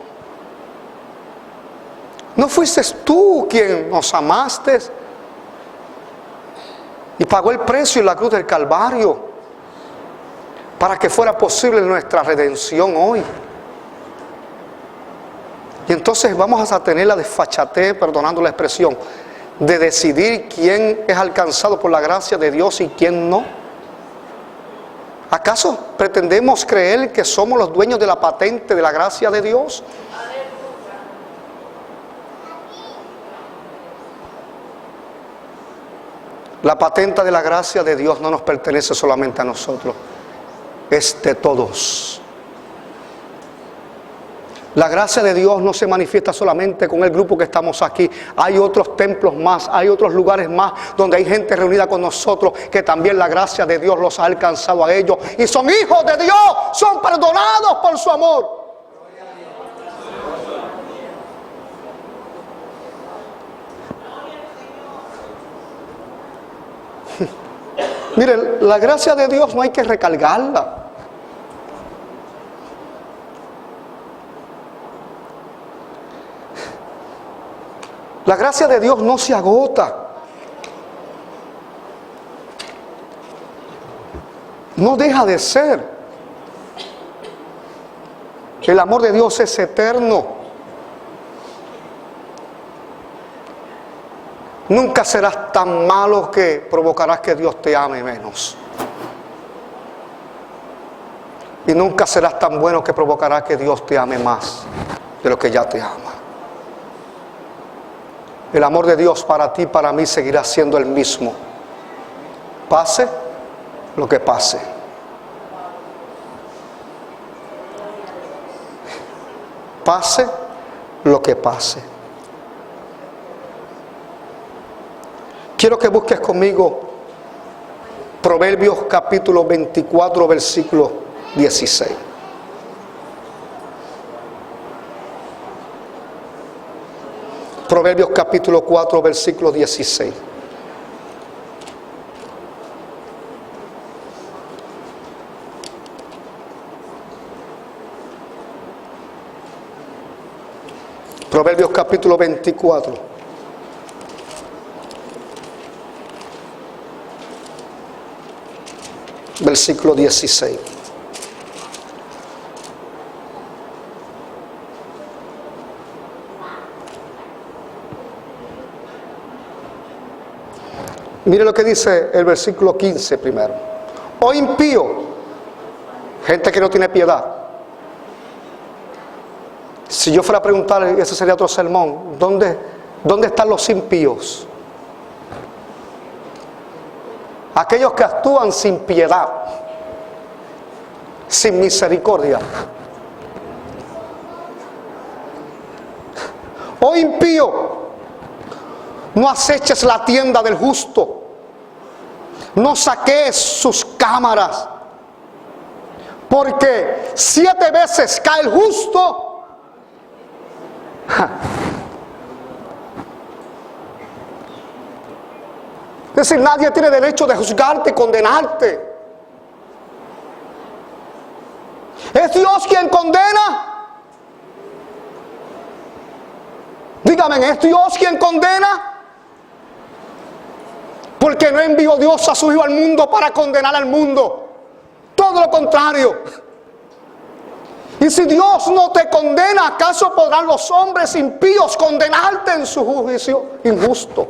¿No fuiste tú quien nos amaste y pagó el precio en la cruz del Calvario para que fuera posible nuestra redención hoy? Y entonces vamos a tener la desfachatez, perdonando la expresión, de decidir quién es alcanzado por la gracia de Dios y quién no. ¿Acaso pretendemos creer que somos los dueños de la patente de la gracia de Dios? La patente de la gracia de Dios no nos pertenece solamente a nosotros, es de todos. La gracia de Dios no se manifiesta solamente con el grupo que estamos aquí. Hay otros templos más, hay otros lugares más donde hay gente reunida con nosotros que también la gracia de Dios los ha alcanzado a ellos. Y son hijos de Dios, son perdonados por su amor. Miren, la gracia de Dios no hay que recargarla. La gracia de Dios no se agota. No deja de ser. El amor de Dios es eterno. Nunca serás tan malo que provocarás que Dios te ame menos. Y nunca serás tan bueno que provocarás que Dios te ame más de lo que ya te ama. El amor de Dios para ti, para mí, seguirá siendo el mismo. Pase lo que pase. Pase lo que pase. Quiero que busques conmigo Proverbios capítulo 24, versículo 16. Proverbios capítulo 4, versículo 16. Proverbios capítulo 24. Versículo 16. Mire lo que dice el versículo 15 primero. Oh impío, gente que no tiene piedad. Si yo fuera a preguntar, ese sería otro sermón, ¿dónde están los impíos? Aquellos que actúan sin piedad, sin misericordia. Oh impío, no aceches la tienda del justo, no saques sus cámaras, porque 7 veces cae el justo. Es decir, nadie tiene derecho de juzgarte y condenarte. ¿Es Dios quien condena? Dígame, ¿es Dios quien condena? Porque no envió Dios a su Hijo al mundo para condenar al mundo. Todo lo contrario. Y si Dios no te condena, ¿acaso podrán los hombres impíos condenarte en su juicio injusto?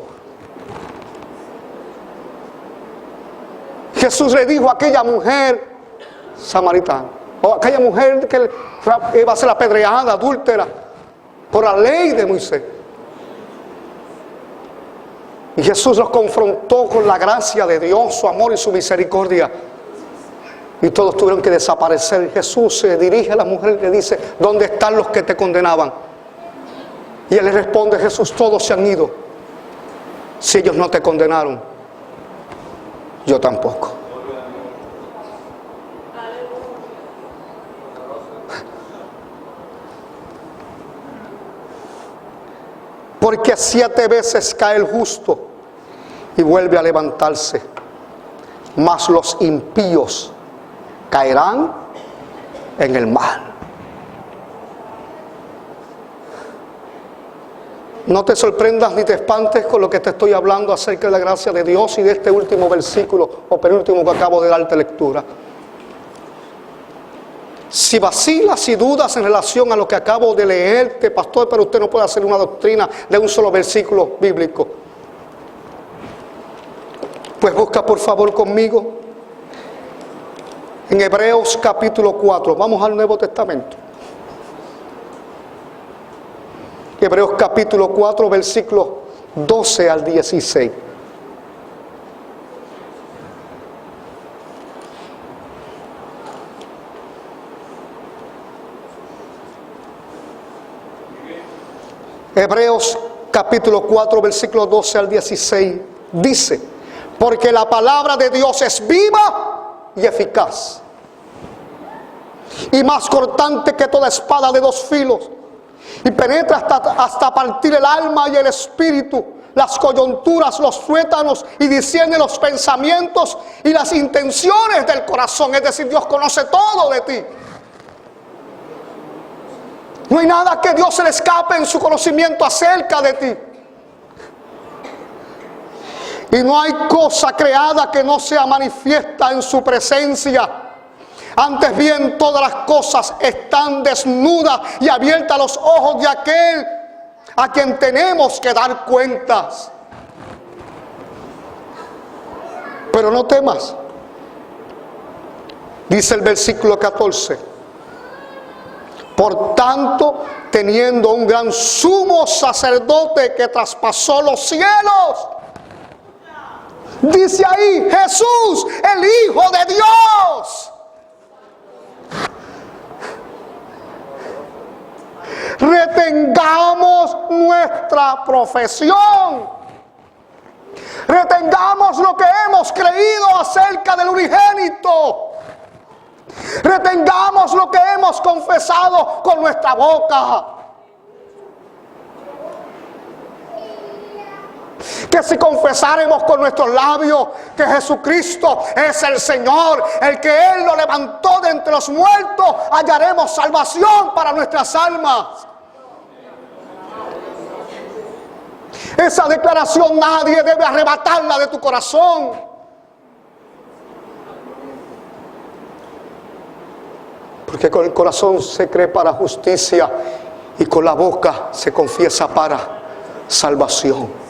Jesús le dijo a aquella mujer samaritana, o aquella mujer que iba a ser apedreada, adúltera, por la ley de Moisés. Y Jesús los confrontó con la gracia de Dios, su amor y su misericordia. Y todos tuvieron que desaparecer. Jesús se dirige a la mujer y le dice, ¿dónde están los que te condenaban? Y él le responde, Jesús, todos se han ido. Si ellos no te condenaron, yo tampoco. Porque 7 veces cae el justo y vuelve a levantarse, mas los impíos caerán en el mal. No te sorprendas ni te espantes con lo que te estoy hablando acerca de la gracia de Dios y de este último versículo o penúltimo que acabo de darte lectura. Si vacilas y dudas en relación a lo que acabo de leerte, pastor, pero usted no puede hacer una doctrina de un solo versículo bíblico, pues busca por favor conmigo en Hebreos capítulo 4. Vamos al Nuevo Testamento. Hebreos capítulo 4, versículos 12 al 16. Hebreos capítulo 4, versículos 12 al 16, dice: porque la palabra de Dios es viva y eficaz, y más cortante que toda espada de dos filos, y penetra hasta partir el alma y el espíritu, las coyunturas, los tuétanos, y discierne los pensamientos y las intenciones del corazón. Es decir, Dios conoce todo de ti. No hay nada que Dios se le escape en su conocimiento acerca de ti. Y no hay cosa creada que no sea manifiesta en su presencia. Antes bien, todas las cosas están desnudas y abiertas a los ojos de aquel a quien tenemos que dar cuentas. Pero no temas, dice el versículo 14: por tanto, teniendo un gran sumo sacerdote que traspasó los cielos, dice ahí Jesús, el Hijo de Dios. Retengamos nuestra profesión. Retengamos lo que hemos creído acerca del unigénito. Retengamos lo que hemos confesado con nuestra boca. Que si confesáremos con nuestros labios que Jesucristo es el Señor, el que Él lo levantó de entre los muertos, hallaremos salvación para nuestras almas. Esa declaración nadie debe arrebatarla de tu corazón. Porque con el corazón se cree para justicia y con la boca se confiesa para salvación.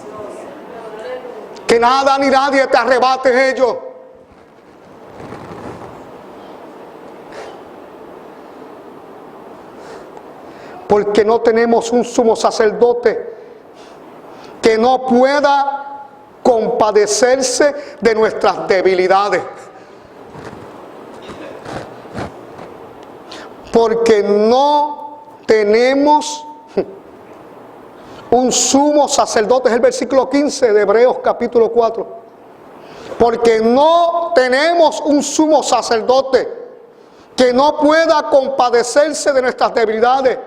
Que nada ni nadie te arrebate ello. Porque no tenemos un sumo sacerdote que no pueda compadecerse de nuestras debilidades. Porque no tenemos un sumo sacerdote, es el versículo 15 de Hebreos capítulo 4. Porque no tenemos un sumo sacerdote que no pueda compadecerse de nuestras debilidades,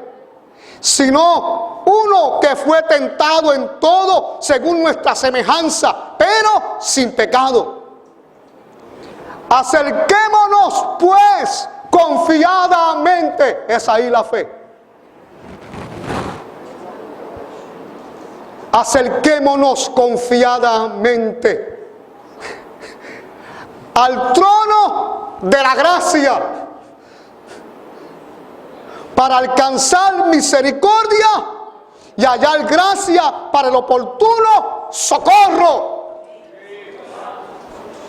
sino uno que fue tentado en todo según nuestra semejanza, pero sin pecado. Acerquémonos pues confiadamente, es ahí la fe. Acerquémonos confiadamente al trono de la gracia para alcanzar misericordia y hallar gracia para el oportuno socorro.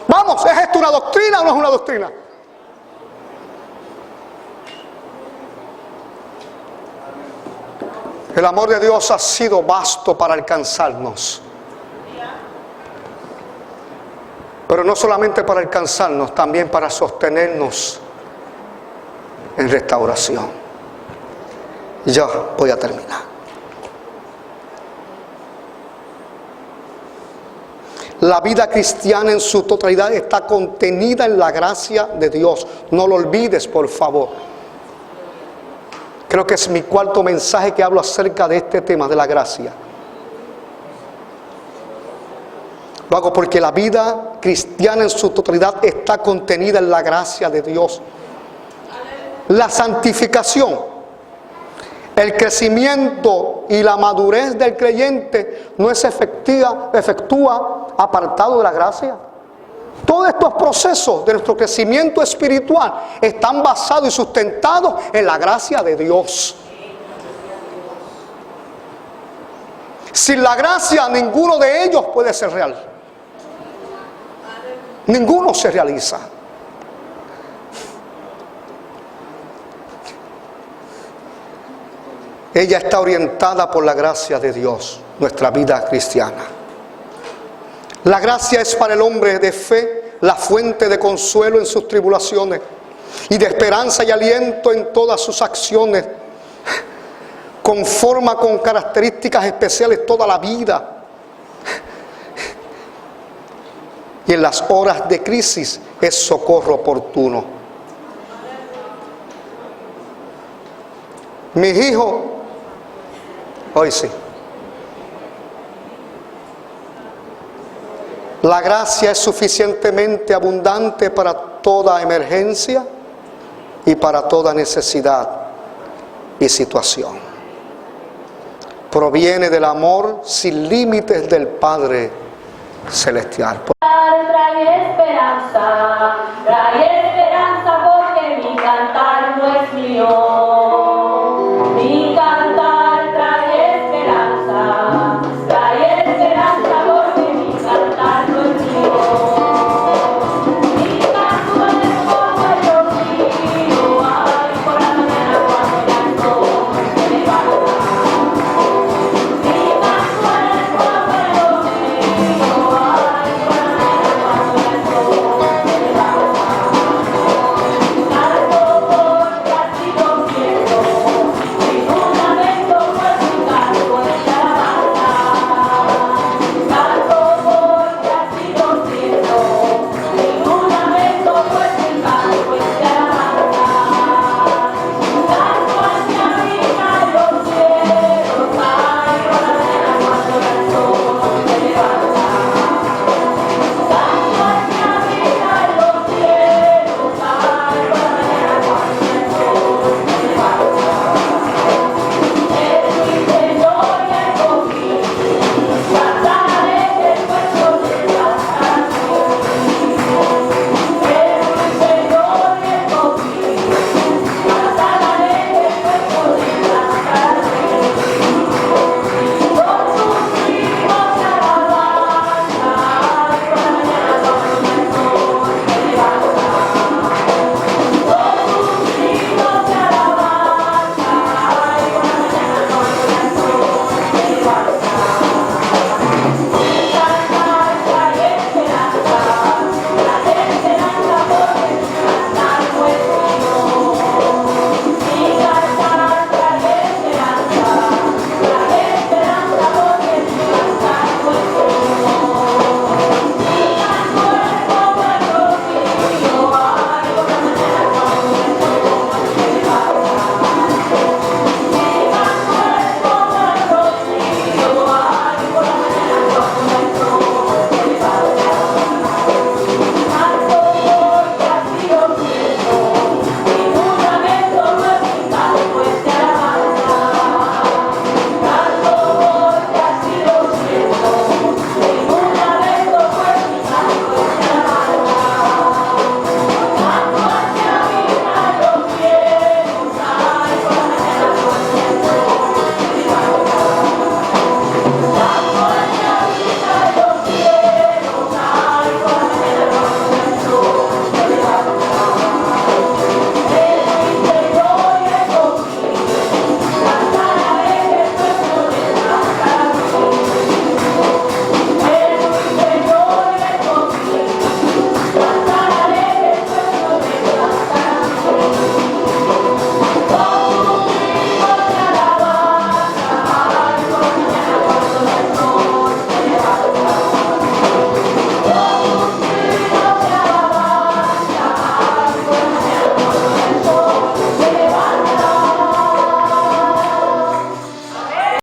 Vamos, ¿es esto una doctrina o no es una doctrina? El amor de Dios ha sido vasto para alcanzarnos. Pero no solamente para alcanzarnos, también para sostenernos en restauración. Y ya voy a terminar. La vida cristiana en su totalidad está contenida en la gracia de Dios. No lo olvides, por favor. Creo que es mi cuarto mensaje que hablo acerca de este tema de la gracia. Lo hago porque la vida cristiana en su totalidad está contenida en la gracia de Dios. La santificación, el crecimiento y la madurez del creyente no se efectúa apartado de la gracia. Todos estos procesos de nuestro crecimiento espiritual están basados y sustentados en la gracia de Dios. Sin la gracia, ninguno de ellos puede ser real. Ninguno se realiza. Ella está orientada por la gracia de Dios, nuestra vida cristiana. La gracia es para el hombre de fe la fuente de consuelo en sus tribulaciones y de esperanza y aliento en todas sus acciones. conforma con características especiales toda la vida. Y en las horas de crisis es socorro oportuno. Mis hijos, hoy sí. La gracia es suficientemente abundante para toda emergencia y para toda necesidad y situación. Proviene del amor sin límites del Padre Celestial. Trae esperanza, trae